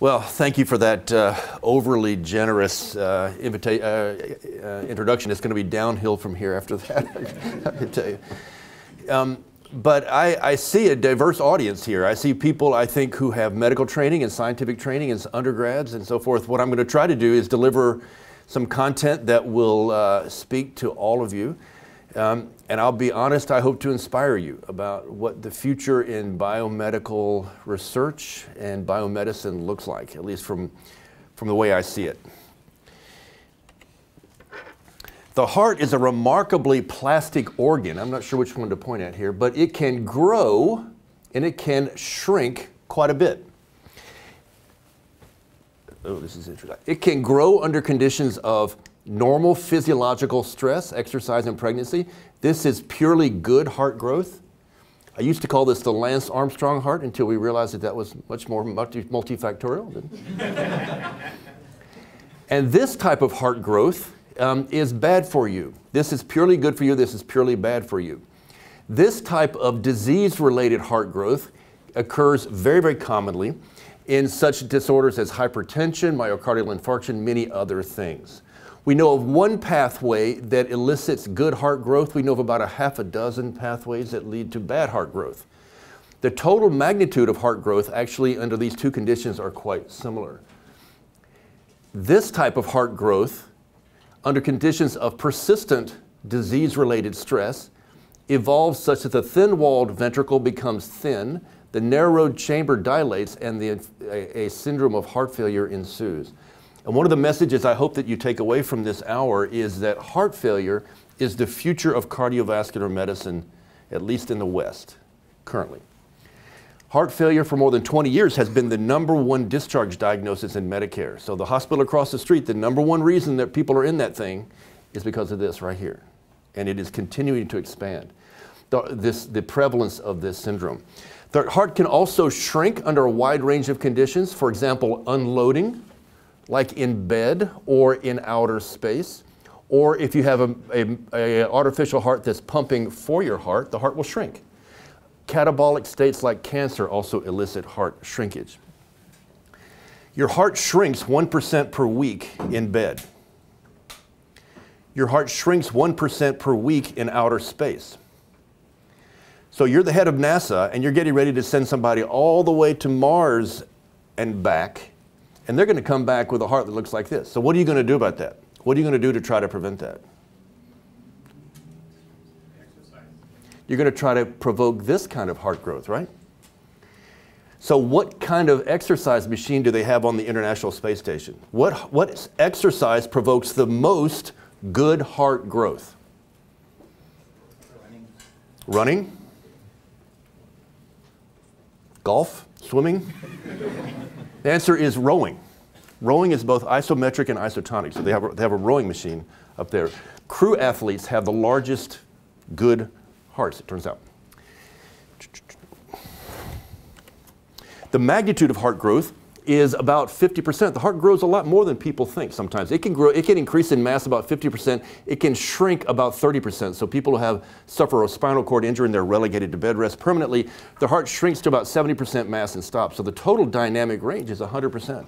Well, thank you for that overly generous introduction. It's going to be downhill from here after that, I can tell you. But I see a diverse audience here. I see people, I think, who have medical training and scientific training as undergrads and so forth. What I'm going to try to do is deliver some content that will speak to all of you. And I'll be honest, I hope to inspire you about what the future in biomedical research and biomedicine looks like, at least from the way I see it. The heart is a remarkably plastic organ. I'm not sure which one to point at here, but it can grow and it can shrink quite a bit. Oh, this is interesting. It can grow under conditions of normal physiological stress, exercise, and pregnancy. This is purely good heart growth. I used to call this the Lance Armstrong heart until we realized that that was much more multifactorial. And this type of heart growth is bad for you. This is purely good for you. This is purely bad for you. This type of disease-related heart growth occurs very, very commonly in such disorders as hypertension, myocardial infarction, many other things. We know of one pathway that elicits good heart growth. We know of about a half a dozen pathways that lead to bad heart growth. The total magnitude of heart growth actually under these two conditions are quite similar. This type of heart growth under conditions of persistent disease-related stress evolves such that the thin-walled ventricle becomes thin, the narrowed chamber dilates, and a syndrome of heart failure ensues. And one of the messages I hope that you take away from this hour is that heart failure is the future of cardiovascular medicine, at least in the West, currently. Heart failure for more than 20 years has been the #1 discharge diagnosis in Medicare. So the hospital across the street, the #1 reason that people are in that thing is because of this right here. And it is continuing to expand, the prevalence of this syndrome. The heart can also shrink under a wide range of conditions. For example, unloading, like in bed or in outer space. Or if you have an artificial heart that's pumping for your heart, the heart will shrink. Catabolic states like cancer also elicit heart shrinkage. Your heart shrinks 1% per week in bed. Your heart shrinks 1% per week in outer space. So you're the head of NASA and you're getting ready to send somebody all the way to Mars and back, and they're going to come back with a heart that looks like this. So what are you going to do about that? What are you going to do to try to prevent that? You're going to try to provoke this kind of heart growth, right? So what kind of exercise machine do they have on the International Space Station? What exercise provokes the most good heart growth? Running? Golf? Swimming? The answer is rowing. Rowing is both isometric and isotonic, so they have a rowing machine up there. Crew athletes have the largest good hearts, it turns out. The magnitude of heart growth is about 50%. The heart grows a lot more than people think sometimes. It can grow, it can increase in mass about 50%. It can shrink about 30%. So people who suffer a spinal cord injury and they're relegated to bed rest permanently, the heart shrinks to about 70% mass and stops. So the total dynamic range is 100%.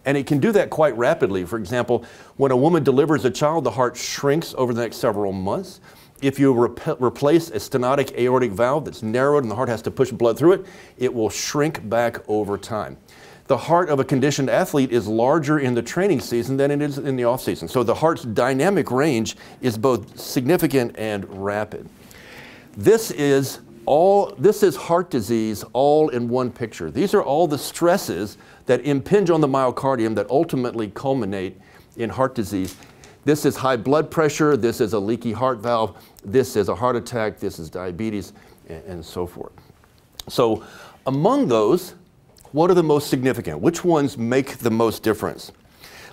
And it can do that quite rapidly. For example, when a woman delivers a child, the heart shrinks over the next several months. If you replace a stenotic aortic valve that's narrowed and the heart has to push blood through it, it will shrink back over time. The heart of a conditioned athlete is larger in the training season than it is in the off season. So the heart's dynamic range is both significant and rapid. This is heart disease all in one picture. These are all the stresses that impinge on the myocardium that ultimately culminate in heart disease. This is high blood pressure, this is a leaky heart valve, this is a heart attack, this is diabetes, and so forth. So among those, what are the most significant? Which ones make the most difference?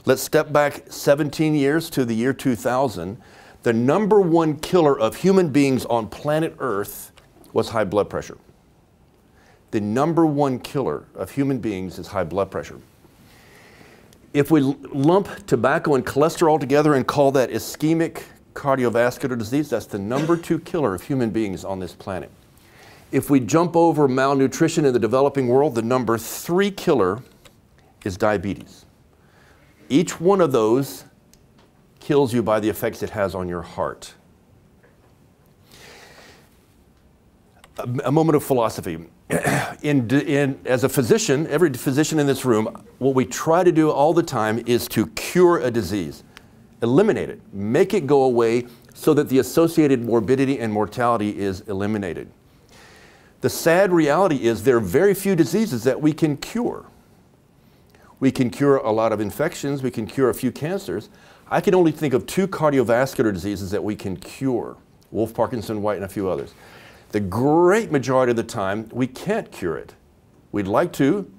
Let's step back 17 years to the year 2000. The #1 killer of human beings on planet Earth was high blood pressure. The #1 killer of human beings is high blood pressure. If we lump tobacco and cholesterol together and call that ischemic cardiovascular disease, that's the #2 killer of human beings on this planet. If we jump over malnutrition in the developing world, the #3 killer is diabetes. Each one of those kills you by the effects it has on your heart. A moment of philosophy. As a physician, every physician in this room, what we try to do all the time is to cure a disease, eliminate it, make it go away so that the associated morbidity and mortality is eliminated. The sad reality is there are very few diseases that we can cure. We can cure a lot of infections, we can cure a few cancers. I can only think of 2 cardiovascular diseases that we can cure, Wolff, Parkinson, White, and a few others. The great majority of the time, we can't cure it. We'd like to,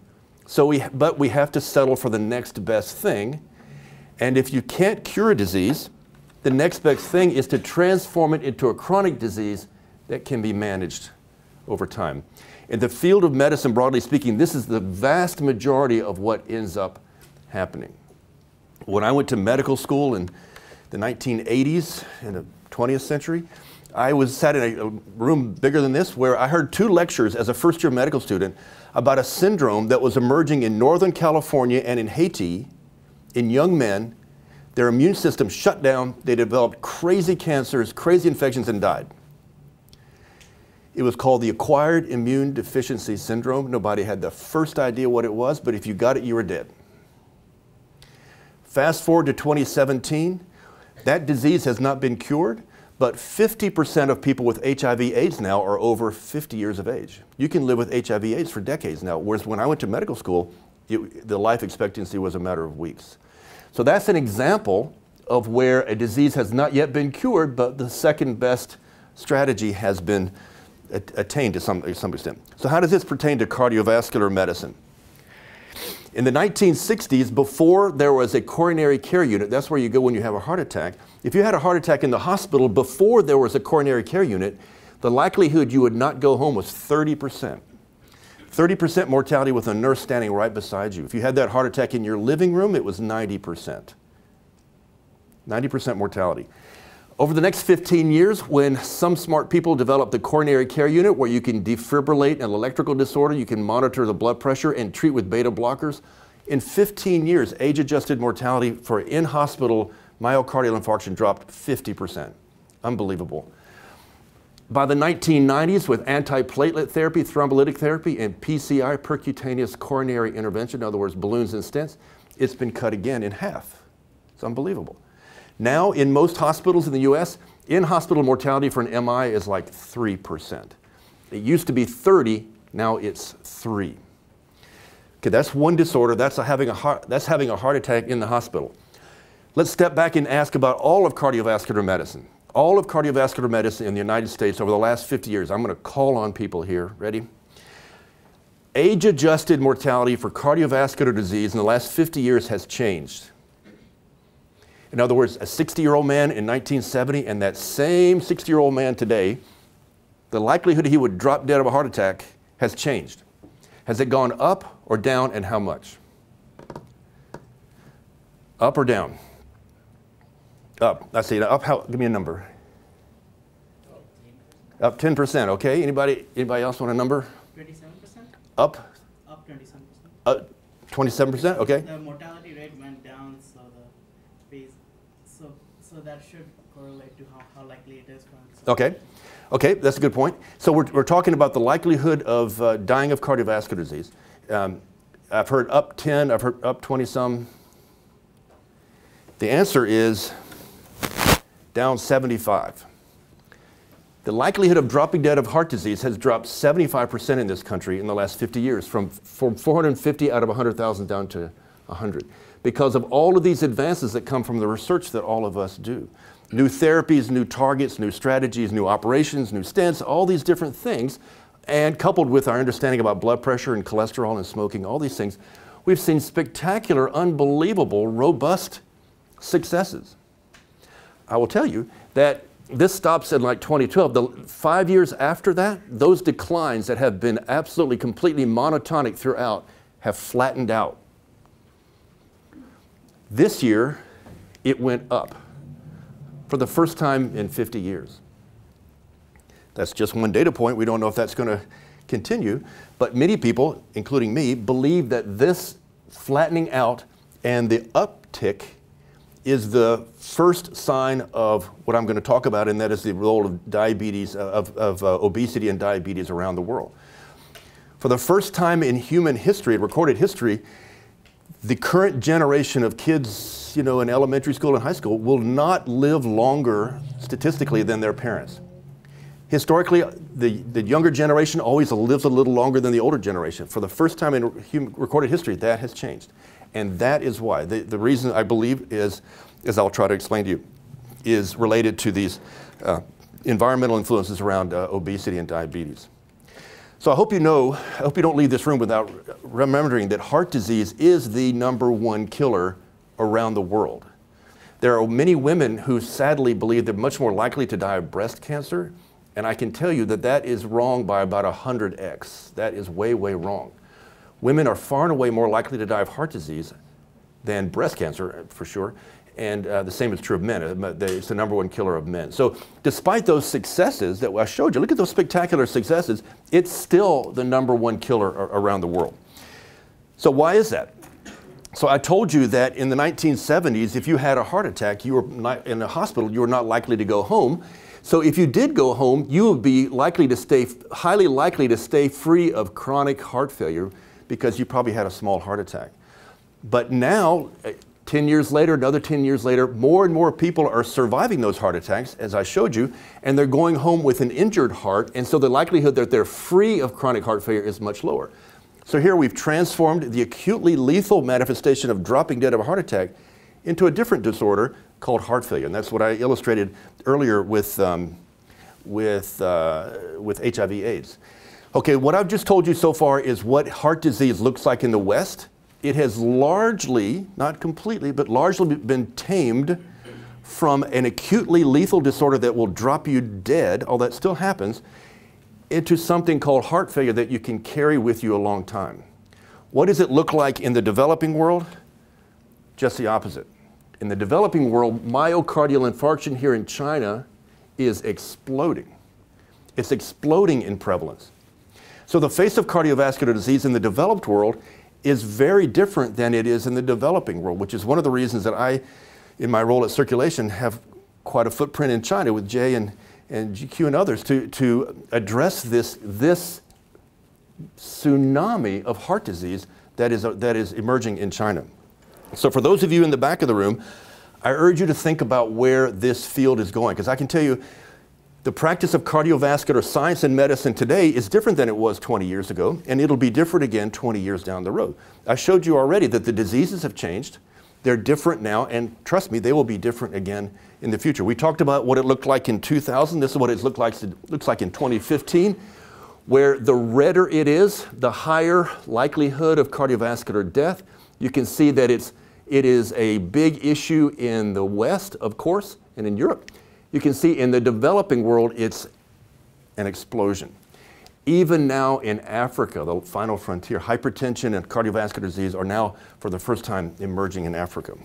but we have to settle for the next best thing. And if you can't cure a disease, the next best thing is to transform it into a chronic disease that can be managed over time. In the field of medicine, broadly speaking, this is the vast majority of what ends up happening. When I went to medical school in the 1980s, in the 20th century, I was sat in a room bigger than this where I heard 2 lectures as a first-year medical student about a syndrome that was emerging in Northern California and in Haiti in young men. Their immune system shut down, they developed crazy cancers, crazy infections, and died. It was called the Acquired Immune Deficiency Syndrome. Nobody had the first idea what it was, but if you got it, you were dead. Fast forward to 2017, that disease has not been cured, but 50% of people with HIV/AIDS now are over 50 years of age. You can live with HIV/AIDS for decades now, whereas when I went to medical school, the life expectancy was a matter of weeks. So that's an example of where a disease has not yet been cured, but the second best strategy has been attained to some extent. So how does this pertain to cardiovascular medicine? In the 1960s, before there was a coronary care unit, that's where you go when you have a heart attack. If you had a heart attack in the hospital before there was a coronary care unit, the likelihood you would not go home was 30%. 30% mortality with a nurse standing right beside you. If you had that heart attack in your living room, it was 90%. 90% mortality. Over the next 15 years, when some smart people developed the coronary care unit where you can defibrillate an electrical disorder, you can monitor the blood pressure and treat with beta blockers, in 15 years, age-adjusted mortality for in-hospital myocardial infarction dropped 50%. Unbelievable. By the 1990s, with antiplatelet therapy, thrombolytic therapy, and PCI, percutaneous coronary intervention, in other words, balloons and stents, it's been cut again in half. It's unbelievable. Now, in most hospitals in the US, in-hospital mortality for an MI is like 3%. It used to be 30, now it's 3. Okay, that's one disorder, that's having a heart attack in the hospital. Let's step back and ask about all of cardiovascular medicine. All of cardiovascular medicine in the United States over the last 50 years. I'm going to call on people here. Ready? Age-adjusted mortality for cardiovascular disease in the last 50 years has changed. In other words, a 60-year-old man in 1970 and that same 60-year-old man today, the likelihood he would drop dead of a heart attack has changed. Has it gone up or down, and how much? Up or down? Up. I see. Up. How? Give me a number. Up 10%. Okay. Anybody else want a number? 27%. Up. Up 27%. 27%. Okay. The mortality rate went down, so the base, so that should correlate to how likely it is from. Okay. Okay, that's a good point. So we're talking about the likelihood of dying of cardiovascular disease. I've heard up 10, I've heard up 20 some. The answer is down 75. The likelihood of dropping dead of heart disease has dropped 75% in this country in the last 50 years, from 450 out of 100,000 down to 100, because of all of these advances that come from the research that all of us do. New therapies, new targets, new strategies, new operations, new stents, all these different things, and coupled with our understanding about blood pressure and cholesterol and smoking, all these things, we've seen spectacular, unbelievable, robust successes. I will tell you that this stops in like 2012. The 5 years after that, those declines that have been absolutely, completely monotonic throughout have flattened out. This year, it went up for the first time in 50 years. That's just one data point. We don't know if that's going to continue, but many people, including me, believe that this flattening out, and the uptick is the first sign of what I'm going to talk about, and that is the role of diabetes, obesity and diabetes around the world. For the first time in human history, recorded history, the current generation of kids, in elementary school and high school will not live longer statistically than their parents. Historically, the younger generation always lives a little longer than the older generation. For the first time in recorded history, that has changed. And that is why. The reason I believe is, as I'll try to explain to you, is related to these environmental influences around obesity and diabetes. So I hope you don't leave this room without remembering that heart disease is the #1 killer around the world. There are many women who sadly believe they're much more likely to die of breast cancer, and I can tell you that that is wrong by about 100x. That is way, way wrong. Women are far and away more likely to die of heart disease than breast cancer, for sure, and the same is true of men. It's the #1 killer of men. So despite those successes that I showed you, look at those spectacular successes, it's still the #1 killer around the world. So why is that? So I told you that in the 1970s, if you had a heart attack, you were not in a hospital, you were not likely to go home. So if you did go home, you would be highly likely to stay free of chronic heart failure because you probably had a small heart attack. But now, 10 years later, another 10 years later, more and more people are surviving those heart attacks, as I showed you, and they're going home with an injured heart, and so the likelihood that they're free of chronic heart failure is much lower. So here we've transformed the acutely lethal manifestation of dropping dead of a heart attack into a different disorder called heart failure, and that's what I illustrated earlier with HIV/AIDS. Okay, what I've just told you so far is what heart disease looks like in the West. It has largely, not completely, but largely been tamed from an acutely lethal disorder that will drop you dead, although that still happens, into something called heart failure that you can carry with you a long time. What does it look like in the developing world? Just the opposite. In the developing world, myocardial infarction here in China is exploding. It's exploding in prevalence. So the face of cardiovascular disease in the developed world is very different than it is in the developing world, which is one of the reasons that I, in my role at Circulation, have quite a footprint in China with Jay and GQ and others to address this tsunami of heart disease that is emerging in China. So for those of you in the back of the room, I urge you to think about where this field is going, because I can tell you the practice of cardiovascular science and medicine today is different than it was 20 years ago, and it'll be different again 20 years down the road. I showed you already that the diseases have changed. They're different now, and trust me, they will be different again in the future. We talked about what it looked like in 2000. This is what it looks like in 2015, where the redder it is, the higher likelihood of cardiovascular death. You can see that it is a big issue in the West, of course, and in Europe. You can see in the developing world, it's an explosion. Even now in Africa, the final frontier, hypertension and cardiovascular disease are now, for the first time, emerging in Africa.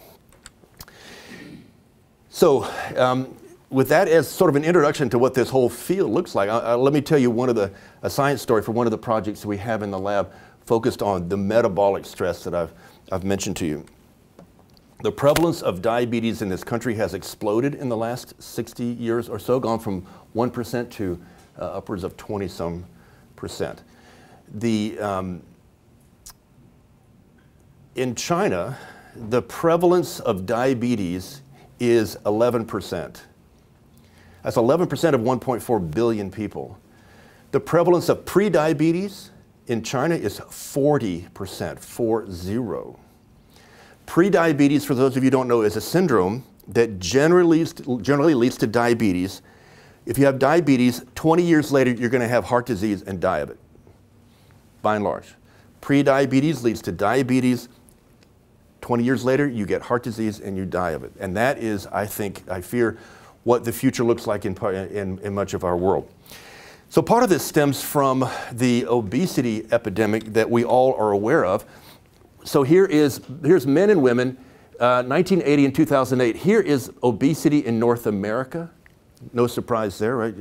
So with that as sort of an introduction to what this whole field looks like, let me tell you a science story for one of the projects we have in the lab focused on the metabolic stress that I've mentioned to you. The prevalence of diabetes in this country has exploded in the last 60 years or so, gone from 1% to upwards of 20-some percent. In China, the prevalence of diabetes is 11%. That's 11% of 1.4 billion people. The prevalence of prediabetes in China is 40%, 40. Prediabetes, for those of you who don't know, is a syndrome that generally leads to diabetes. If you have diabetes, 20 years later, you're going to have heart disease and die of it, by and large. Prediabetes leads to diabetes. 20 years later, you get heart disease and you die of it. And that is, I fear, what the future looks like in much of our world. So part of this stems from the obesity epidemic that we all are aware of. So here's men and women, 1980 and 2008. Here is obesity in North America. No surprise there, right?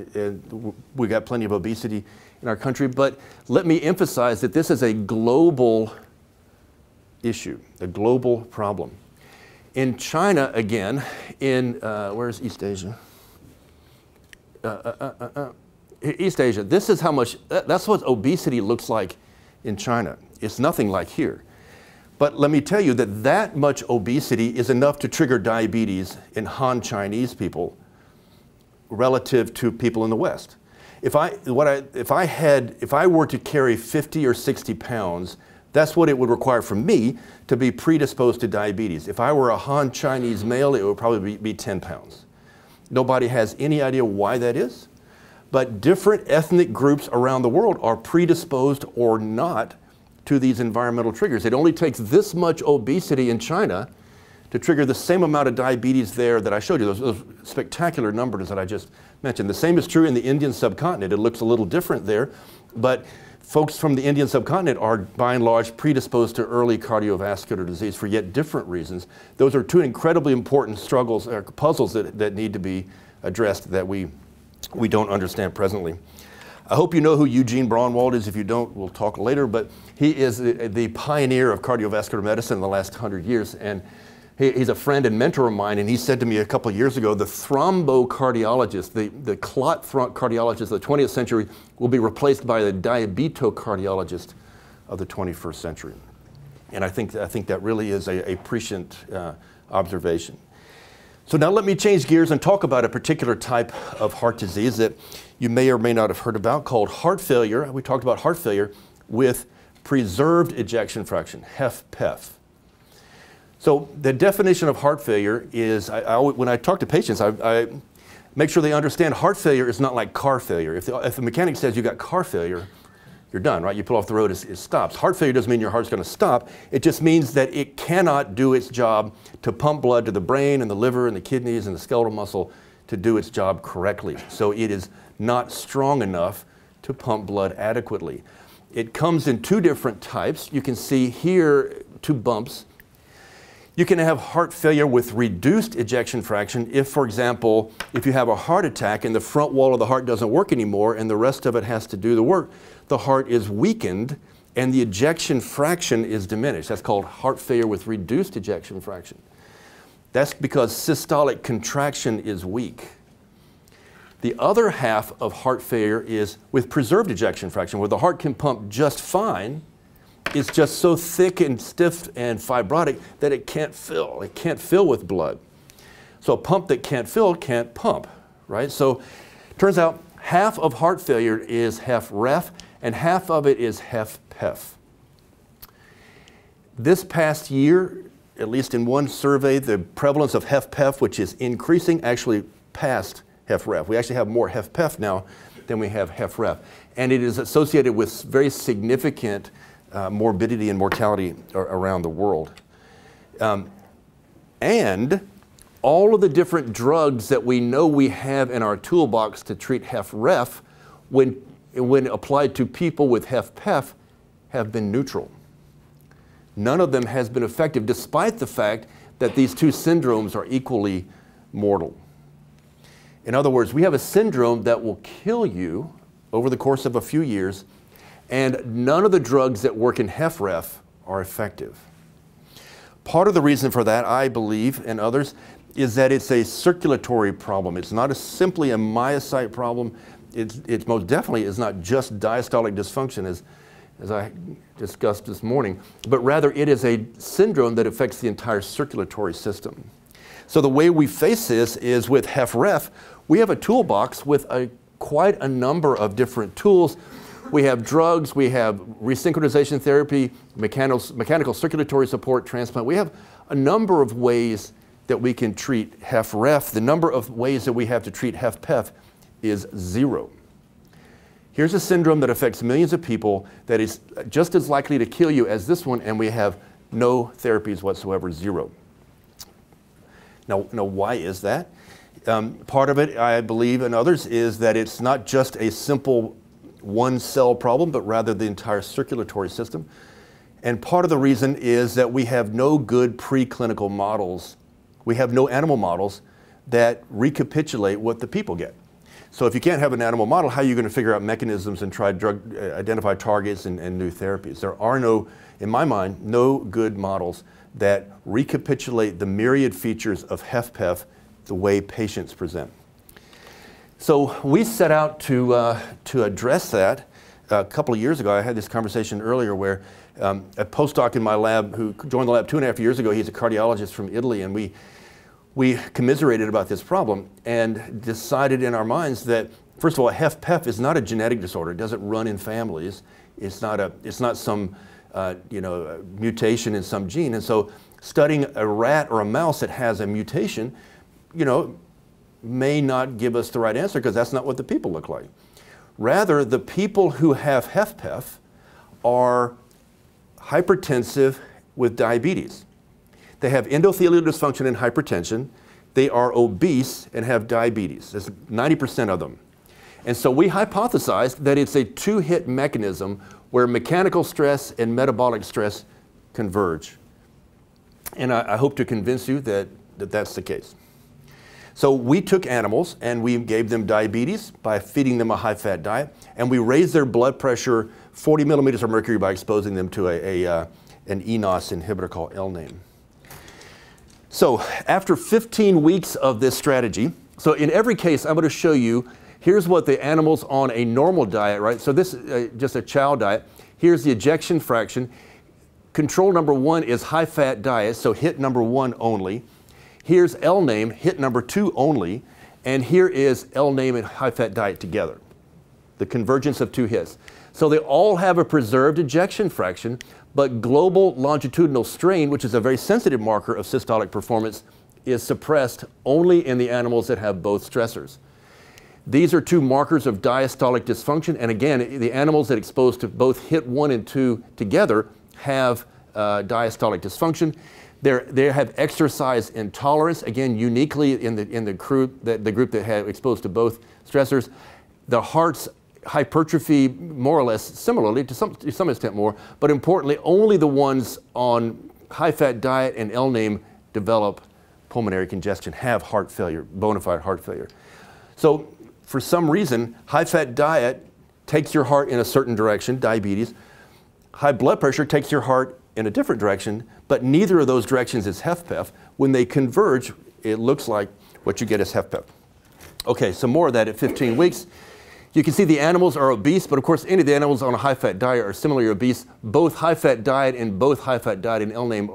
We got plenty of obesity in our country, but let me emphasize that this is a global issue, a global problem. In China, again, in, where's East Asia? East Asia, this is how much, that's what obesity looks like in China. It's nothing like here. But let me tell you that that much obesity is enough to trigger diabetes in Han Chinese people relative to people in the West. If I were to carry 50 or 60 pounds, that's what it would require for me to be predisposed to diabetes. If I were a Han Chinese male, it would probably be 10 pounds. Nobody has any idea why that is, but different ethnic groups around the world are predisposed or not to these environmental triggers. It only takes this much obesity in China to trigger the same amount of diabetes there that I showed you, those spectacular numbers that I just mentioned. The same is true in the Indian subcontinent. It looks a little different there, but folks from the Indian subcontinent are by and large predisposed to early cardiovascular disease for yet different reasons. Those are two incredibly important struggles, or puzzles that need to be addressed that we don't understand presently. I hope you know who Eugene Braunwald is. If you don't, we'll talk later, but he is the pioneer of cardiovascular medicine in the last 100 years, and he's a friend and mentor of mine, and he said to me a couple of years ago, the thrombocardiologist, the clot cardiologist of the 20th century will be replaced by the diabetocardiologist of the 21st century. And I think that really is a prescient observation. So now let me change gears and talk about a particular type of heart disease that you may or may not have heard about called heart failure. We talked about heart failure with preserved ejection fraction, HFPEF. So the definition of heart failure is, when I talk to patients, I make sure they understand heart failure is not like car failure. If the mechanic says you got car failure, you're done, right? You pull off the road, it stops. Heart failure doesn't mean your heart's going to stop. It just means that it cannot do its job to pump blood to the brain and the liver and the kidneys and the skeletal muscle to do its job correctly. So it is not strong enough to pump blood adequately. It comes in two different types. You can see here two bumps. You can have heart failure with reduced ejection fraction if, for example, if you have a heart attack and the front wall of the heart doesn't work anymore and the rest of it has to do the work, the heart is weakened and the ejection fraction is diminished. That's called heart failure with reduced ejection fraction. That's because systolic contraction is weak. The other half of heart failure is with preserved ejection fraction, where the heart can pump just fine. It's just so thick and stiff and fibrotic that it can't fill. It can't fill with blood. So a pump that can't fill can't pump, right? So it turns out half of heart failure is HFrEF and half of it is HFpEF. This past year, at least in one survey, the prevalence of HFpEF, which is increasing, actually passed HFrEF. We actually have more HFpEF now than we have HFrEF. And it is associated with very significant morbidity and mortality around the world. And all of the different drugs that we know we have in our toolbox to treat HFrEF, when applied to people with HFpEF, have been neutral. None of them has been effective, despite the fact that these two syndromes are equally mortal. In other words, we have a syndrome that will kill you over the course of a few years, and none of the drugs that work in HFrEF are effective. Part of the reason for that, I believe, and others, is that it's a circulatory problem. It's not simply a myocyte problem. It most definitely is not just diastolic dysfunction, as I discussed this morning, but rather it is a syndrome that affects the entire circulatory system. So the way we face this is with HFrEF, we have a toolbox with quite a number of different tools. We have drugs, we have resynchronization therapy, mechanical circulatory support, transplant. We have a number of ways that we can treat HFrEF. The number of ways that we have to treat HFpEF is 0. Here's a syndrome that affects millions of people that is just as likely to kill you as this one, and we have no therapies whatsoever, 0. Now why is that? Part of it, I believe, and others, is that it's not just a simple one-cell problem, but rather the entire circulatory system. And part of the reason is that we have no good preclinical models. We have no animal models that recapitulate what the people get. So if you can't have an animal model, how are you going to figure out mechanisms and try identify targets and new therapies? There are no in my mind, no good models that recapitulate the myriad features of HFpEF the way patients present. So we set out to address that. A couple of years ago, I had this conversation earlier where a postdoc in my lab who joined the lab 2.5 years ago, he's a cardiologist from Italy, and we commiserated about this problem and decided in our minds that, first of all, HFpEF is not a genetic disorder. It doesn't run in families. It's not some mutation in some gene. And so studying a rat or a mouse that has a mutation, may not give us the right answer because that's not what the people look like. Rather, the people who have HFpEF are hypertensive with diabetes. They have endothelial dysfunction and hypertension. They are obese and have diabetes. There's 90% of them. And so we hypothesized that it's a two-hit mechanism where mechanical stress and metabolic stress converge. And I hope to convince you that that's the case. So we took animals and we gave them diabetes by feeding them a high-fat diet, and we raised their blood pressure 40 millimeters of mercury by exposing them to an eNOS inhibitor called L-name. So after 15 weeks of this strategy, so in every case I'm going to show you, here's what the animals on a normal diet, right? So this is just a chow diet. Here's the ejection fraction. Control number 1 is high-fat diet, so hit number 1 only. Here's L-name, hit number 2 only. And here is L-name and high-fat diet together. The convergence of 2 hits. So they all have a preserved ejection fraction, but global longitudinal strain, which is a very sensitive marker of systolic performance, is suppressed only in the animals that have both stressors. These are 2 markers of diastolic dysfunction, and again, the animals that exposed to both hit 1 and 2 together have diastolic dysfunction. They have exercise intolerance, again, uniquely in the group that had exposed to both stressors. The heart's hypertrophy, more or less similarly, to some extent more, but importantly, only the ones on high-fat diet and L-name develop pulmonary congestion, have heart failure, bona fide heart failure. So for some reason, high-fat diet takes your heart in a certain direction, diabetes. High blood pressure takes your heart in a different direction, but neither of those directions is HFpEF. When they converge, it looks like what you get is HFpEF. Okay, some more of that at 15 weeks. You can see the animals are obese, but of course any of the animals on a high-fat diet are similarly obese. Both high-fat diet and high-fat diet and L-name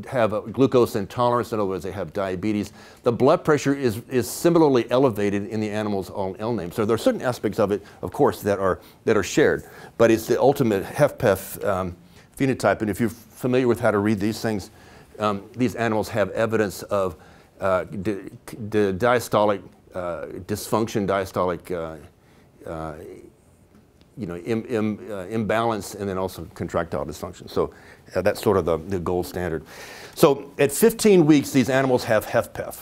have a glucose intolerance. In other words, they have diabetes. The blood pressure is similarly elevated in the animals on L-name. So there are certain aspects of it, of course, that are shared, but it's the ultimate HFpEF phenotype. And if you're familiar with how to read these things, these animals have evidence of diastolic dysfunction, diastolic imbalance, and then also contractile dysfunction. So that's sort of the gold standard. So at 15 weeks, these animals have HFpEF.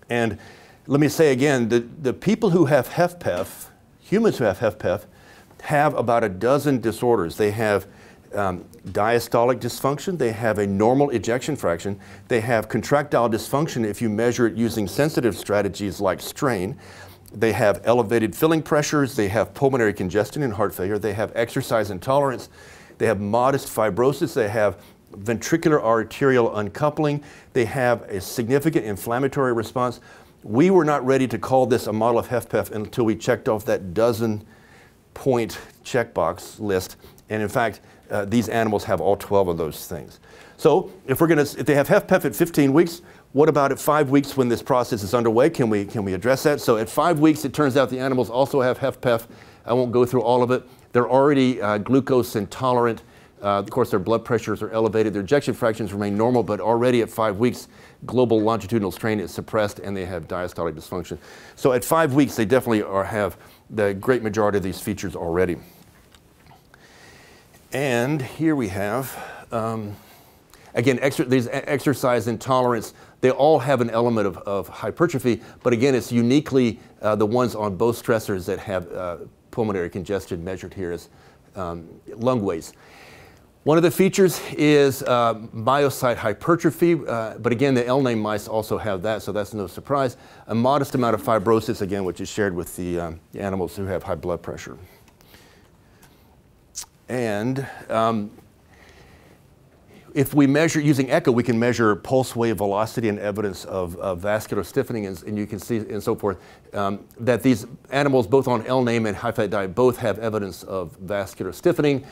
And let me say again, the people who have HFpEF, humans who have HFpEF, have about a dozen disorders. They have diastolic dysfunction, they have a normal ejection fraction, they have contractile dysfunction if you measure it using sensitive strategies like strain. They have elevated filling pressures, they have pulmonary congestion and heart failure, they have exercise intolerance, they have modest fibrosis, they have ventricular arterial uncoupling, they have a significant inflammatory response. We were not ready to call this a model of HFpEF until we checked off that dozen-point checkbox list. And in fact, these animals have all 12 of those things. So if they have HFpEF at 15 weeks, what about at 5 weeks when this process is underway? Can we address that? So at 5 weeks, it turns out the animals also have HFpEF. I won't go through all of it. They're already glucose intolerant. Of course, their blood pressures are elevated. Their ejection fractions remain normal, but already at 5 weeks, global longitudinal strain is suppressed and they have diastolic dysfunction. So at 5 weeks, they definitely have the great majority of these features already. And here we have, again, these exercise intolerance, they all have an element of hypertrophy, but again, it's uniquely the ones on both stressors that have pulmonary congestion measured here as lung weights. One of the features is myocyte hypertrophy, but again, the L-name mice also have that, so that's no surprise. A modest amount of fibrosis, again, which is shared with the animals who have high blood pressure. And If we measure, using echo, we can measure pulse wave velocity and evidence of vascular stiffening, and you can see, and so forth, that these animals, both on L-NAME and high-fat diet, both have evidence of vascular stiffening.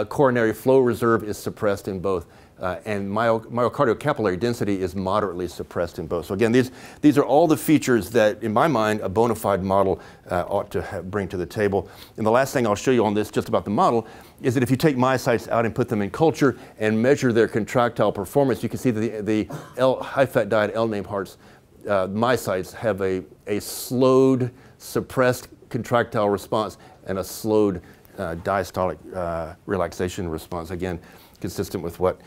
Coronary flow reserve is suppressed in both, and myocardial capillary density is moderately suppressed in both. So again, these are all the features that, in my mind, a bona fide model ought to bring to the table. And the last thing I'll show you on this, just about the model, is that if you take myocytes out and put them in culture and measure their contractile performance, you can see that the high-fat diet L-NAME hearts, myocytes have a slowed, suppressed contractile response and a slowed diastolic relaxation response, again, consistent with what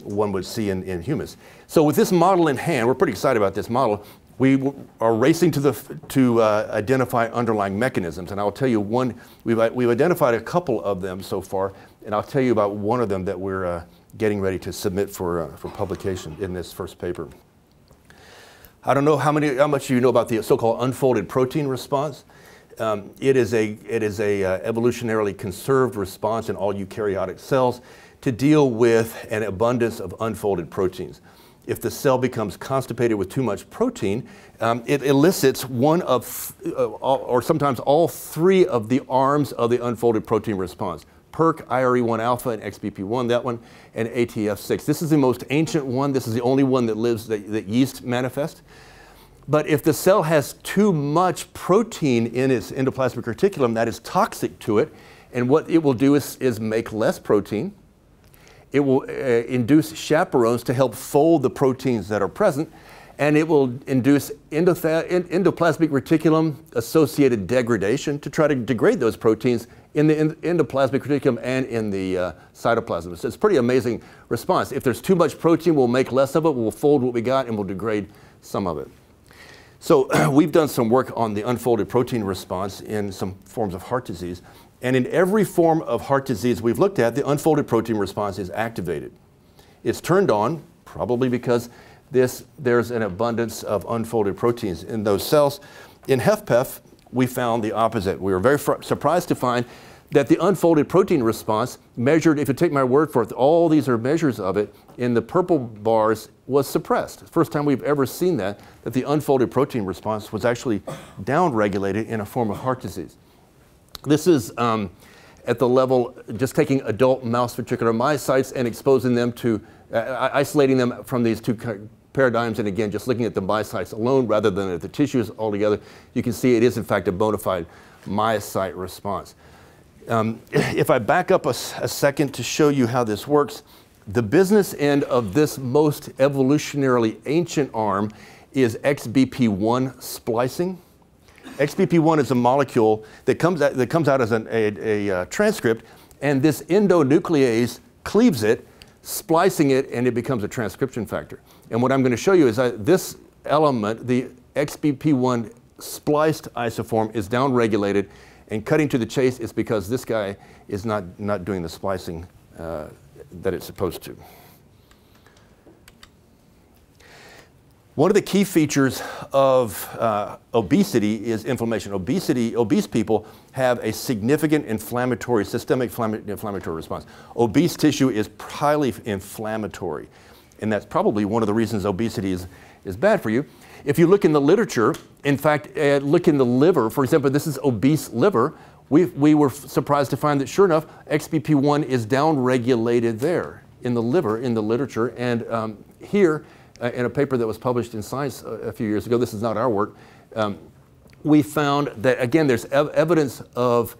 one would see in humans. So with this model in hand, we're pretty excited about this model. We are racing to identify underlying mechanisms, and I'll tell you one. We've identified a couple of them so far, and I'll tell you about one of them that we're getting ready to submit for publication in this first paper. I don't know how much you know about the so-called unfolded protein response. It is a evolutionarily conserved response in all eukaryotic cells to deal with an abundance of unfolded proteins. If the cell becomes constipated with too much protein, it elicits one of, or sometimes all three of the arms of the unfolded protein response. PERK, IRE1 alpha, and XBP1, that one, and ATF6. This is the most ancient one. This is the only one that lives, that yeast manifest. But if the cell has too much protein in its endoplasmic reticulum, that is toxic to it, and what it will do is make less protein. It will induce chaperones to help fold the proteins that are present, and it will induce endoplasmic reticulum associated degradation to try to degrade those proteins in the endoplasmic reticulum and in the cytoplasm. So it's a pretty amazing response. If there's too much protein, we'll make less of it, we'll fold what we got, and we'll degrade some of it. So we've done some work on the unfolded protein response in some forms of heart disease. And in every form of heart disease we've looked at, the unfolded protein response is activated. It's turned on, probably because there's an abundance of unfolded proteins in those cells. In HFPEF, we found the opposite. We were very surprised to find that the unfolded protein response measured, if you take my word for it, all these are measures of it, in the purple bars was suppressed. It's the first time we've ever seen that the unfolded protein response was actually downregulated in a form of heart disease. This is at the level, just taking adult mouse ventricular myocytes and exposing them to, isolating them from these two paradigms, and again, just looking at the myocytes alone rather than at the tissues altogether, you can see it is in fact a bona fide myocyte response. If I back up a second to show you how this works, the business end of this most evolutionarily ancient arm is XBP1 splicing. XBP1 is a molecule that comes out as a transcript, and this endonuclease cleaves it, splicing it, and it becomes a transcription factor. And what I'm going to show you is that this element, the XBP1 spliced isoform, is downregulated, and cutting to the chase is because this guy is not doing the splicing that it's supposed to. One of the key features of obesity is inflammation. Obese people have a significant systemic inflammatory response. Obese tissue is highly inflammatory, and that's probably one of the reasons obesity is bad for you. If you look in the literature, in fact, look in the liver, for example, this is obese liver. We were surprised to find that, sure enough, XBP1 is downregulated there in the liver, in the literature, and here, in a paper that was published in Science a few years ago, this is not our work, we found that, again, there's evidence of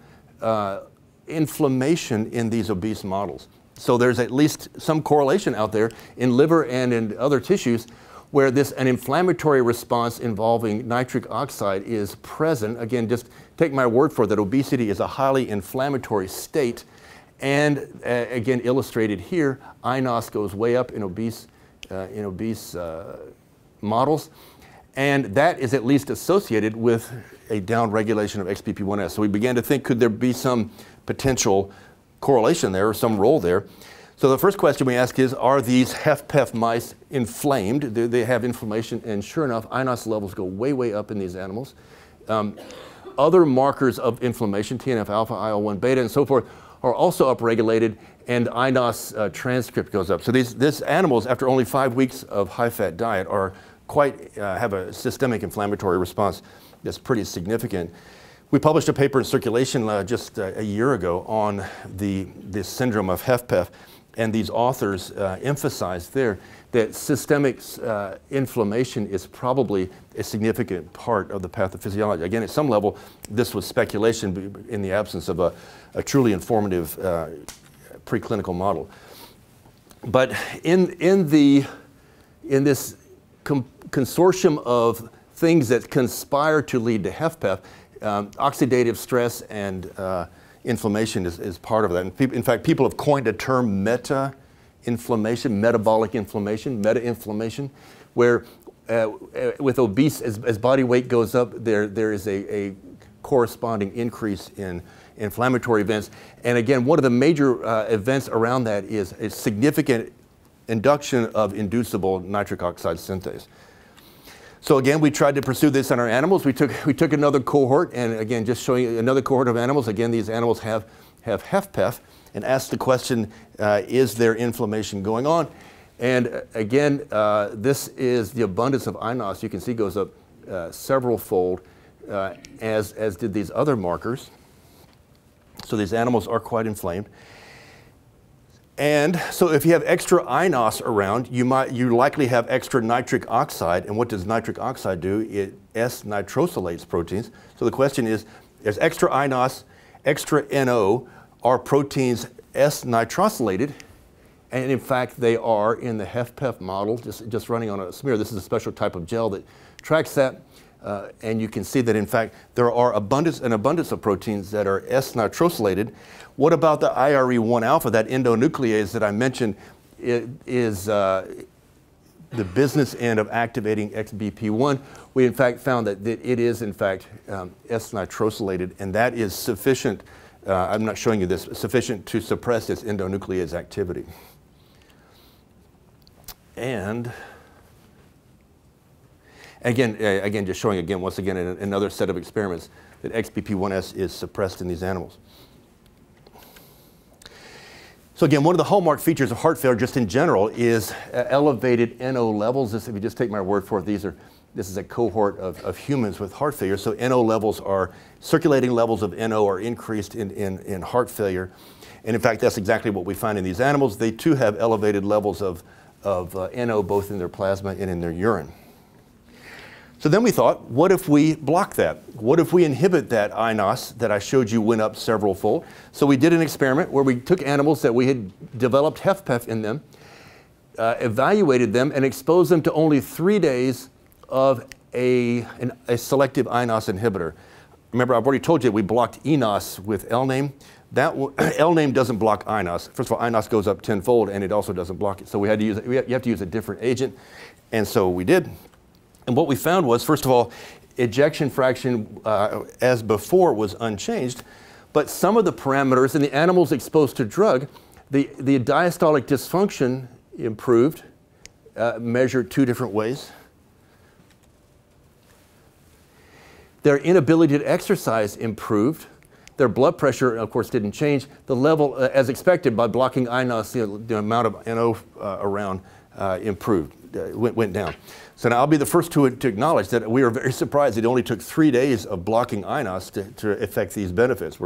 inflammation in these obese models. So there's at least some correlation out there in liver and in other tissues where an inflammatory response involving nitric oxide is present. Again, just take my word for it that obesity is a highly inflammatory state. And again, illustrated here, INOS goes way up in obese models, and that is at least associated with a downregulation of XBP1S. So we began to think, could there be some potential correlation there or some role there? So the first question we ask is, are these HFPEF mice inflamed? Do they have inflammation? And sure enough, INOS levels go way, way up in these animals. Other markers of inflammation, TNF-alpha, IL-1 beta, and so forth, are also upregulated, and INOS transcript goes up. So these animals, after only 5 weeks of high-fat diet, are quite, have a systemic inflammatory response that's pretty significant. We published a paper in Circulation just a year ago on this syndrome of HFPEF, and these authors emphasized there that systemic inflammation is probably a significant part of the pathophysiology. Again, at some level, this was speculation in the absence of a truly informative preclinical model. But in this consortium of things that conspire to lead to HFPEF, oxidative stress and inflammation is part of that. And in fact, people have coined a term meta-inflammation, metabolic inflammation, meta-inflammation, where with obese, as body weight goes up, there is a corresponding increase in inflammatory events. And again, one of the major events around that is a significant induction of inducible nitric oxide synthase. So again, we tried to pursue this in our animals. We took another cohort, and again, just showing you another cohort of animals. Again, these animals have HFPEF, and asked the question, is there inflammation going on? And again, this is the abundance of INOS. You can see goes up several-fold, as did these other markers. So these animals are quite inflamed. And so if you have extra INOS around, you likely have extra nitric oxide. And what does nitric oxide do? It S-nitrosylates proteins. So the question is, there's extra INOS, extra NO. Are proteins S-nitrosylated? And in fact, they are in the HFPEF model, just running on a smear. This is a special type of gel that tracks that. And you can see that, in fact, there are an abundance of proteins that are S-nitrosylated. What about the IRE1 alpha, that endonuclease that I mentioned? It is the business end of activating XBP1. We, in fact, found that it is, in fact, S-nitrosylated, and that is sufficient, I'm not showing you this, sufficient to suppress its endonuclease activity. And again, just showing again, once again, another set of experiments that XBP1S is suppressed in these animals. So again, one of the hallmark features of heart failure just in general is elevated NO levels. If you just take my word for it, this is a cohort of humans with heart failure. So NO levels circulating levels of NO are increased in heart failure. And in fact, that's exactly what we find in these animals. They too have elevated levels of NO both in their plasma and in their urine. So then we thought, what if we block that? What if we inhibit that INOS that I showed you went up several-fold? So we did an experiment where we took animals that we had developed HFPEF in them, evaluated them, and exposed them to only 3 days of a selective INOS inhibitor. Remember, I've already told you we blocked eNOS with L-name. L-name doesn't block INOS. First of all, INOS goes up tenfold, and it also doesn't block it. So you have to use a different agent, and so we did. And what we found was, first of all, ejection fraction, as before, was unchanged, but some of the parameters in the animals exposed to drug, the diastolic dysfunction improved, measured 2 different ways. Their inability to exercise improved. Their blood pressure, of course, didn't change. The level, as expected, by blocking INOS, the amount of NO around improved, went down. So now I'll be the first to acknowledge that we were very surprised it only took 3 days of blocking INOS to affect these benefits.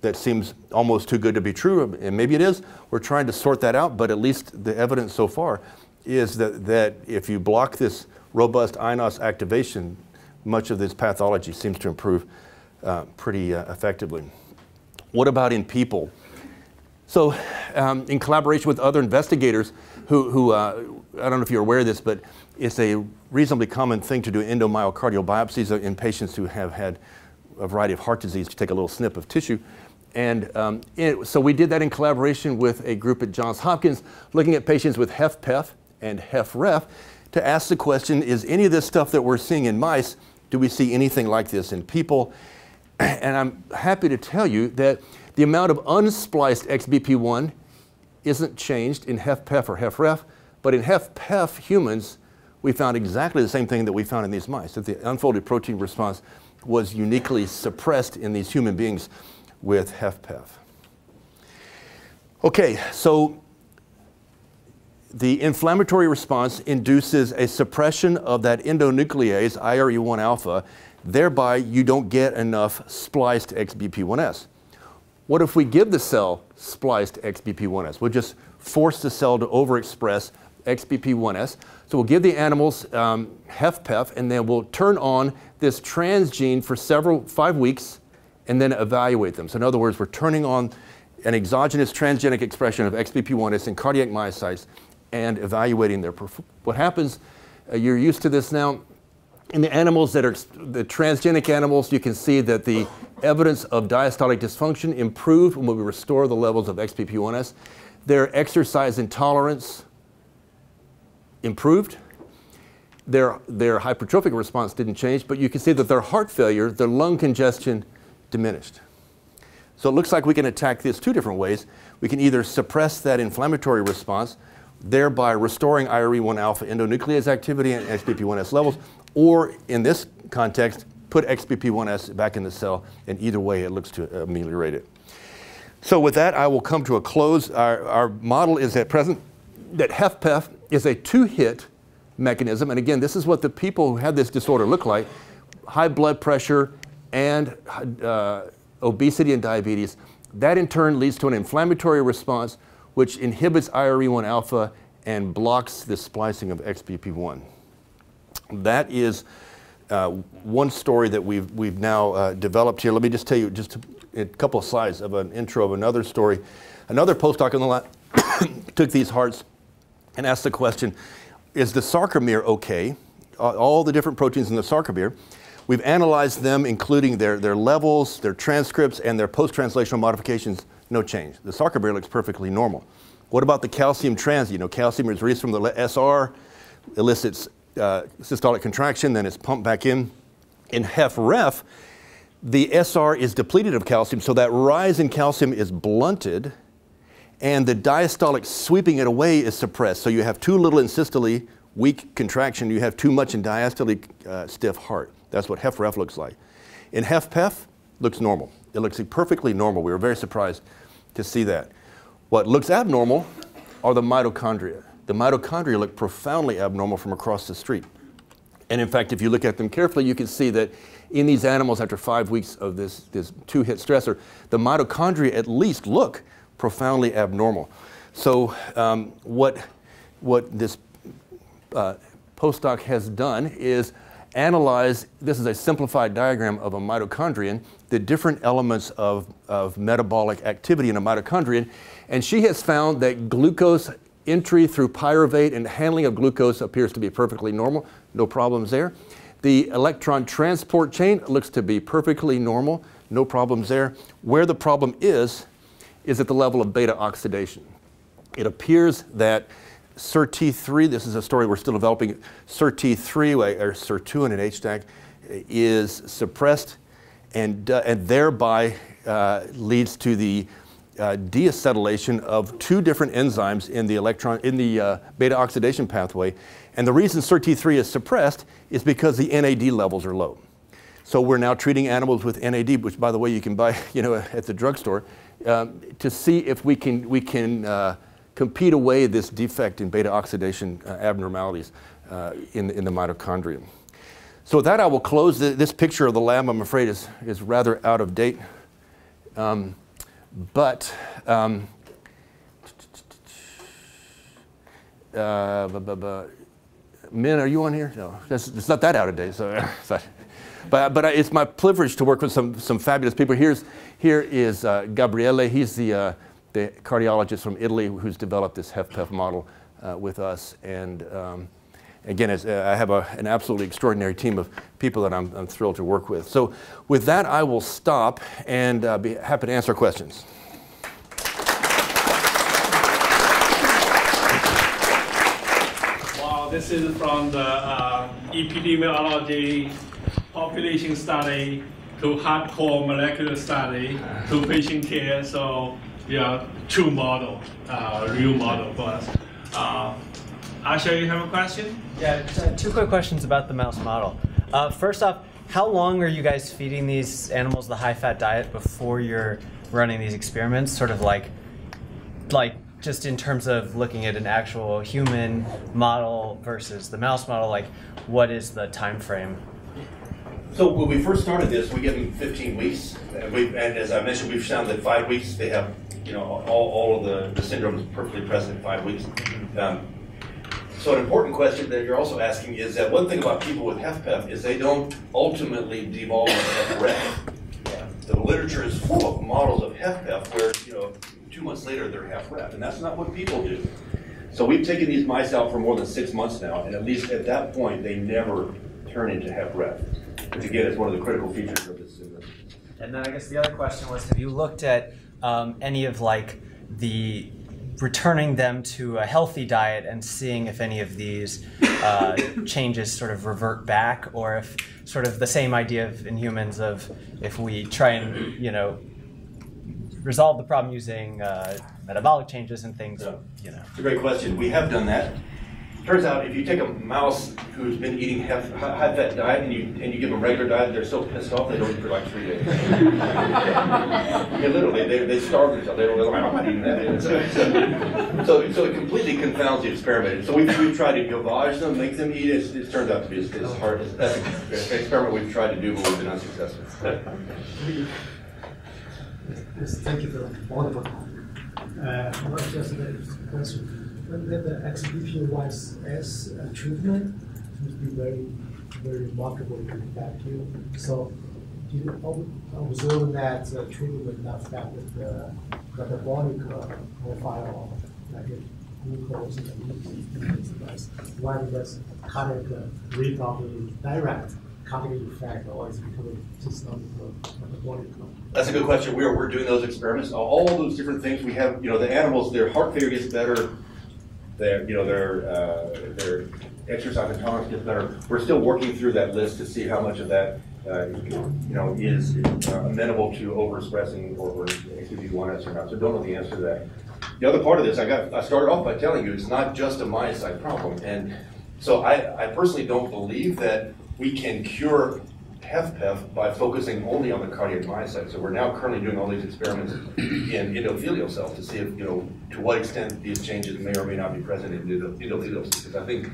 That seems almost too good to be true, and maybe it is. We're trying to sort that out, but at least the evidence so far is that if you block this robust INOS activation, much of this pathology seems to improve pretty effectively. What about in people? So in collaboration with other investigators who I don't know if you're aware of this, but it's a reasonably common thing to do endomyocardial biopsies in patients who have had a variety of heart disease, to take a little snip of tissue. And so we did that in collaboration with a group at Johns Hopkins, looking at patients with HFPEF and HFrEF to ask the question, is any of this stuff that we're seeing in mice, do we see anything like this in people? And I'm happy to tell you that the amount of unspliced XBP1 isn't changed in HFPEF or HFrEF, but in HFPEF humans, we found exactly the same thing that we found in these mice, that the unfolded protein response was uniquely suppressed in these human beings with HFPEF. Okay, so the inflammatory response induces a suppression of that endonuclease, IRE1 alpha, thereby you don't get enough spliced XBP1S. What if we give the cell spliced XBP1S? We'll just force the cell to overexpress XBP1S. So we'll give the animals HFPEF, and then we'll turn on this transgene for 5 weeks and then evaluate them. So in other words, we're turning on an exogenous transgenic expression of XBP1S in cardiac myocytes and evaluating their performance. What happens, you're used to this now, in the animals that are the transgenic animals, you can see that the evidence of diastolic dysfunction improved when we restore the levels of XBP1S. Their exercise intolerance improved. Their hypertrophic response didn't change, but you can see that their heart failure, their lung congestion diminished. So it looks like we can attack this 2 different ways. We can either suppress that inflammatory response, thereby restoring IRE1 alpha endonuclease activity and XBP1S levels, or in this context, put XBP1S back in the cell, and either way it looks to ameliorate it. So with that, I will come to a close. Our model is at present that HFPEF is a 2-hit mechanism, and again, this is what the people who have this disorder look like: high blood pressure and obesity and diabetes. That in turn leads to an inflammatory response which inhibits IRE1 alpha and blocks the splicing of XBP1. That is one story that we've now developed here. Let me just tell you just a couple of slides of an intro of another story. Another postdoc on the lab took these hearts and asked the question, is the sarcomere okay? All the different proteins in the sarcomere. We've analyzed them, including their levels, their transcripts, and their post-translational modifications. No change. The sarcomere looks perfectly normal. What about the calcium transient? You know, calcium is released from the SR, elicits systolic contraction, then it's pumped back in. In HFrEF, the SR is depleted of calcium, so that rise in calcium is blunted, and the diastolic sweeping it away is suppressed. So you have too little in systole, weak contraction. You have too much in diastole, stiff heart. That's what HFrEF looks like. In HFPEF, looks normal. It looks perfectly normal. We were very surprised to see that. What looks abnormal are the mitochondria. The mitochondria look profoundly abnormal from across the street. And in fact, if you look at them carefully, you can see that in these animals after 5 weeks of this 2-hit stressor, the mitochondria at least look profoundly abnormal. So what this postdoc has done is analyze, this is a simplified diagram of a mitochondrion, the different elements of metabolic activity in a mitochondrion, and she has found that glucose entry through pyruvate and handling of glucose appears to be perfectly normal, no problems there. The electron transport chain looks to be perfectly normal, no problems there. Where the problem is at the level of beta oxidation. It appears that SIRT3, this is a story we're still developing, SIRT3, or sirtuin and HDAC, is suppressed and thereby leads to the deacetylation of 2 different enzymes in the beta oxidation pathway. And the reason SIRT3 is suppressed is because the NAD levels are low. So we're now treating animals with NAD, which by the way you can buy at the drugstore, to see if we can compete away this defect in beta oxidation abnormalities in the mitochondrium. So with that, I will close. This picture of the lab, I'm afraid, is rather out of date. Min, are you on here? No, it's not that out of date. So, but it's my privilege to work with some fabulous people. Here is Gabriele. He's the cardiologist from Italy who's developed this HFPEF model with us. And again, I have an absolutely extraordinary team of people that I'm thrilled to work with. So with that, I will stop and be happy to answer questions. Wow, this is from the epidemiology population study to hardcore molecular study to patient care. So we are true model, real model for us. Asha, you have a question? Yeah, 2 quick questions about the mouse model. First off, how long are you guys feeding these animals the high-fat diet before you're running these experiments? Sort of like like just in terms of looking at an actual human model versus the mouse model, like what is the time frame? So when we first started this, we gave them 15 weeks, and as I mentioned, we've found that 5 weeks they have, all of the syndromes perfectly present in 5 weeks. So an important question that you're also asking is that one thing about people with HFPEF is they don't ultimately devolve to HFrEF. The literature is full of models of HFPEF where 2 months later they're HFrEF, and that's not what people do. So we've taken these mice out for more than 6 months now, and at least at that point they never turn into HFrEF. Which again is one of the critical features of this syndrome. And then I guess the other question was, have you looked at any of like the returning them to a healthy diet and seeing if any of these changes sort of revert back, or if sort of the same idea in humans of if we try and resolve the problem using metabolic changes and things, It's a great question. We have done that. Turns out, if you take a mouse who's been eating high-fat diet and you give them regular diet, they're so pissed off they don't eat for like 3 days. Literally, they starve themselves. They're like, I'm not eating that. So it completely confounds the experiment. So we've tried to gavage them, make them eat. It turns out to be as hard as that's an experiment we've tried to do, but we've been unsuccessful. Yes, thank you for the wonderful talk. Not just a question. The XBPis as a treatment seems to be very, very remarkable and effective. So, do you observe that treatment would not affect with the metabolic profile, like glucose and things, whether that's cardiac rebound direct cardiac effect, or is becoming just on the metabolic? That's a good question. We're doing those experiments. All those different things we have. The animals, their heart failure gets better. Their exercise intolerance gets better. We're still working through that list to see how much of that is amenable to overexpressing or XBP1S or not. So don't know the answer to that. The other part of this, I started off by telling you it's not just a myocyte problem, and so I personally don't believe that we can cure HFPEF by focusing only on the cardiac myocyte. So we're now currently doing all these experiments in endothelial cells to see if, to what extent these changes may or may not be present in endothelial cells. Because I think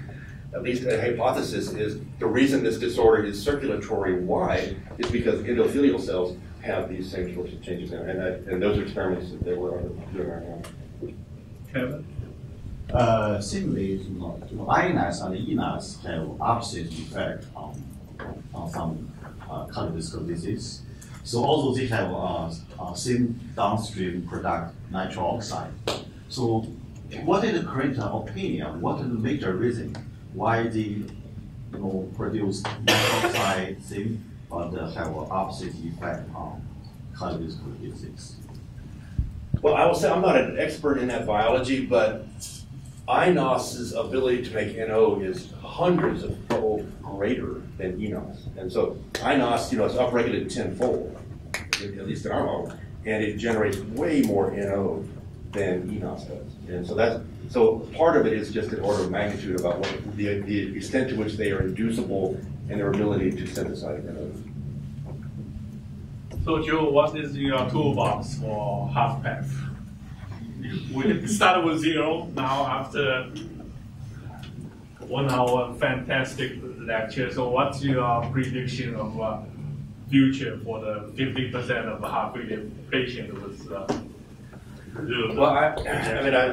at least a hypothesis is the reason this disorder is circulatory wide is because endothelial cells have these same sorts of changes now. And those are experiments that we're doing right now. Kevin? Similarly, INAS and ENAS have opposite effect on some cardiovascular disease. So although they have same downstream product, nitric oxide. So what is the current opinion? What is the major reason why they produce nitric oxide same but have opposite effect on cardiovascular disease? Well, I will say I'm not an expert in that biology, but INOS's ability to make NO is hundreds of fold greater than ENOS. And so INOS, it's upregulated tenfold, at least in our model, and it generates way more NO than ENOS does. And so part of it is just an order of magnitude about what the extent to which they are inducible and their ability to synthesize NO. So Joe, what is your toolbox for HFPEF? We started with 0. Now after 1 hour fantastic lecture, so what's your prediction of future for the 50% of the heart failure patient with Well, I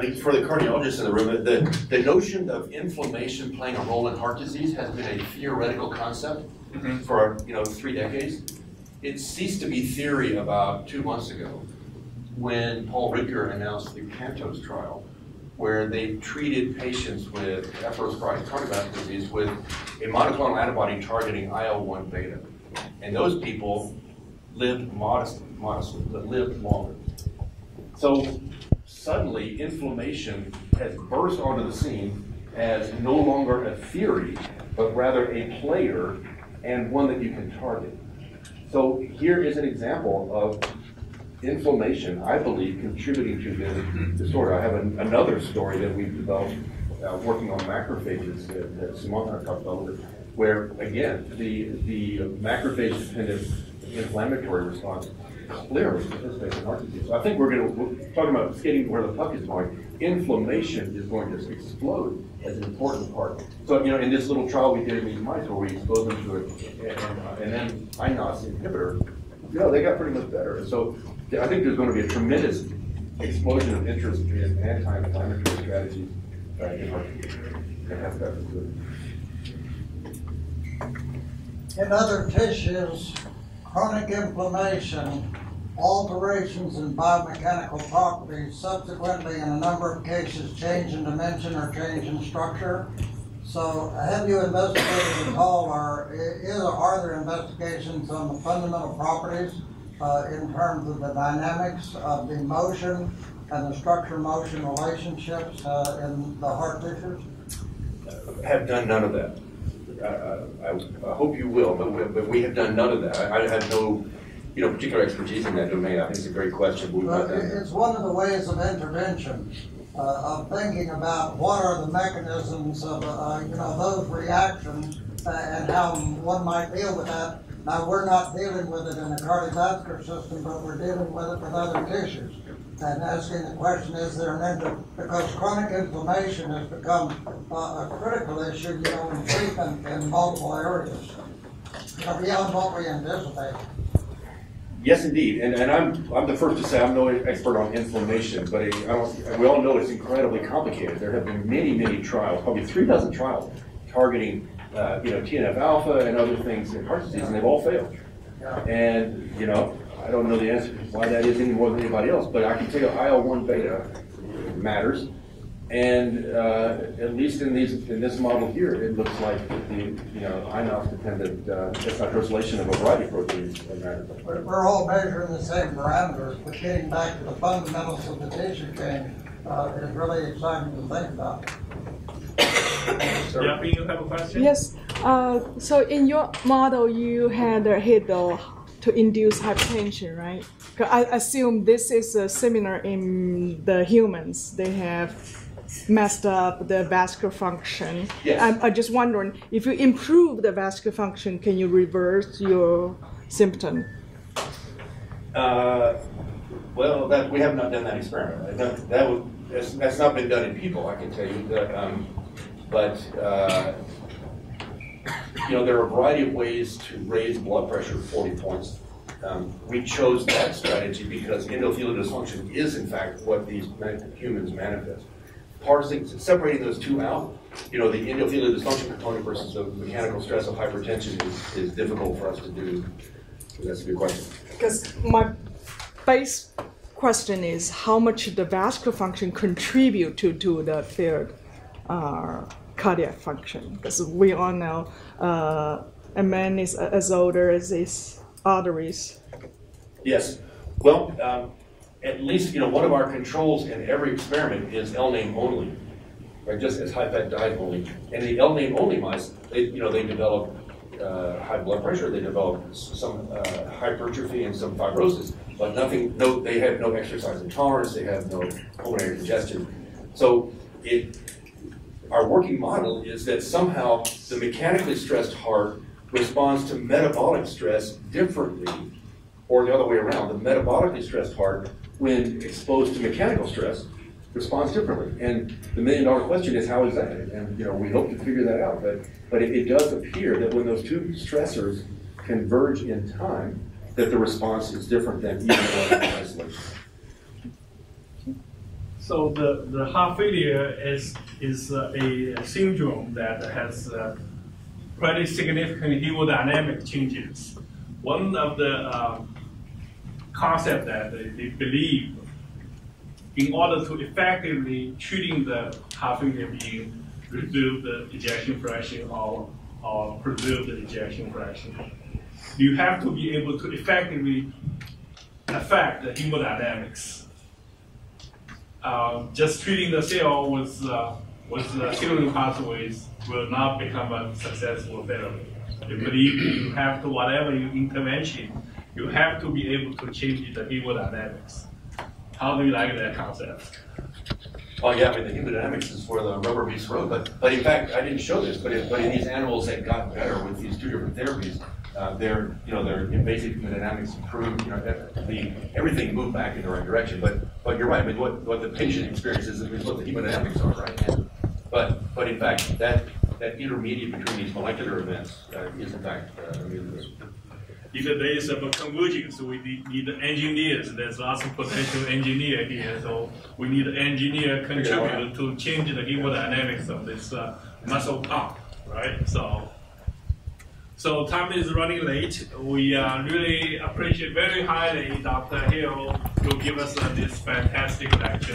think for the cardiologists in the room, the notion of inflammation playing a role in heart disease has been a theoretical concept for 3 decades. It ceased to be theory about 2 months ago when Paul Ridker announced the CANTOS trial, where they treated patients with atherosclerotic cardiovascular disease with a monoclonal antibody targeting IL-1 beta. And those people lived modestly, but lived longer. So suddenly, inflammation has burst onto the scene as no longer a theory, but rather a player and one that you can target. So here is an example of inflammation, I believe, contributing to this disorder. I have another story that we've developed working on macrophages that Simon and I talked about, where, again, the macrophage-dependent inflammatory response clearly participate in heart disease. So I think we're talking about skating where the puck is going. Inflammation is going to explode as an important part. So, you know, in this little trial we did in these mice where we exposed them to an INOS inhibitor, you know, they got pretty much better. And so I think there's going to be a tremendous explosion of interest in anti-inflammatory strategies in heart disease. In other tissues, chronic inflammation, alterations in biomechanical properties, subsequently in a number of cases change in dimension or change in structure. So have you investigated at all, or are there investigations on the fundamental properties in terms of the dynamics of the motion and the structure-motion relationships in the heart tissues? Have done none of that. I hope you will, but we have done none of that. I had no, you know, particular expertise in that domain. I think it's a great question. But it's one of the ways of intervention, of thinking about what are the mechanisms of, you know, those reactions and how one might deal with that. Now, we're not dealing with it in the cardiovascular system, but we're dealing with it with other tissues. And asking the question, is there an because chronic inflammation has become a critical issue, you know, in treatment in multiple areas, beyond what we anticipate. Yes, indeed, and I'm the first to say I'm no expert on inflammation, but we all know it's incredibly complicated. There have been many trials, probably 36 trials, targeting you know, TNF alpha and other things in heart disease, and they've all failed. And you know, I don't know the answer to why that is any more than anybody else, but I can tell you IL-1 beta matters, and at least in this model here, it looks like the INOS-dependent phosphorylation of a variety of proteins matters. We're all measuring the same parameters, but getting back to the fundamentals of the tissue change is really exciting to think about. Yeah, you have a question? Yes. So in your model, you had a HIDL to induce hypertension, right? I assume this is similar in the humans. They have messed up the vascular function. Yes. I'm just wondering, if you improve the vascular function, can you reverse your symptom? Well, we have not done that experiment. That's not been done in people, I can tell you. But you know, there are a variety of ways to raise blood pressure 40 points. We chose that strategy because endothelial dysfunction is, in fact, what these humans manifest. Separating those two out, you know, the endothelial dysfunction component versus the mechanical stress of hypertension is difficult for us to do. That's a good question. Because my base question is how much the vascular function contribute to the third cardiac function? Because we all know a man is as older as his arteries. Yes. Well, at least, you know, one of our controls in every experiment is L-name only, right? Just as high-fat diet only. And the L-name only mice, they develop high blood pressure, they develop some hypertrophy and some fibrosis, but they have no exercise intolerance, they have no pulmonary congestion. So our working model is that somehow the mechanically stressed heart responds to metabolic stress differently, or the other way around. The metabolically stressed heart, when exposed to mechanical stress, responds differently. And the million-dollar question is, how is that? And you know, we hope to figure that out. But it does appear that when those two stressors converge in time, that the response is different than even one in isolation. So the heart failure is a syndrome that has pretty significant hemodynamic changes. One of the concepts that they believe, in order to effectively treating the heart failure being reduce the ejection fraction or preserve the ejection fraction, you have to be able to effectively affect the hemodynamics. Just treating the cell with signaling pathways will not become a successful therapy. They believe you have to, whatever your intervention, you have to be able to change the hemodynamics. How do you like that concept? Oh yeah, I mean, the hemodynamics is where the rubber meets the road. But in fact, I didn't show this, but in these animals that got better with these two different therapies, their invasive hemodynamics improved. Everything moved back in the right direction. But you're right. I mean, what the patient experiences is what the hemodynamics are, right? But in fact, that intermediate between these molecular events is in fact really good. In the days of convergence, we need engineers. There's lots of potential engineer here, so we need engineer contribute to change the hemodynamics of this muscle pump, right? So time is running late. We really appreciate very highly Dr. Hill to give us this fantastic lecture.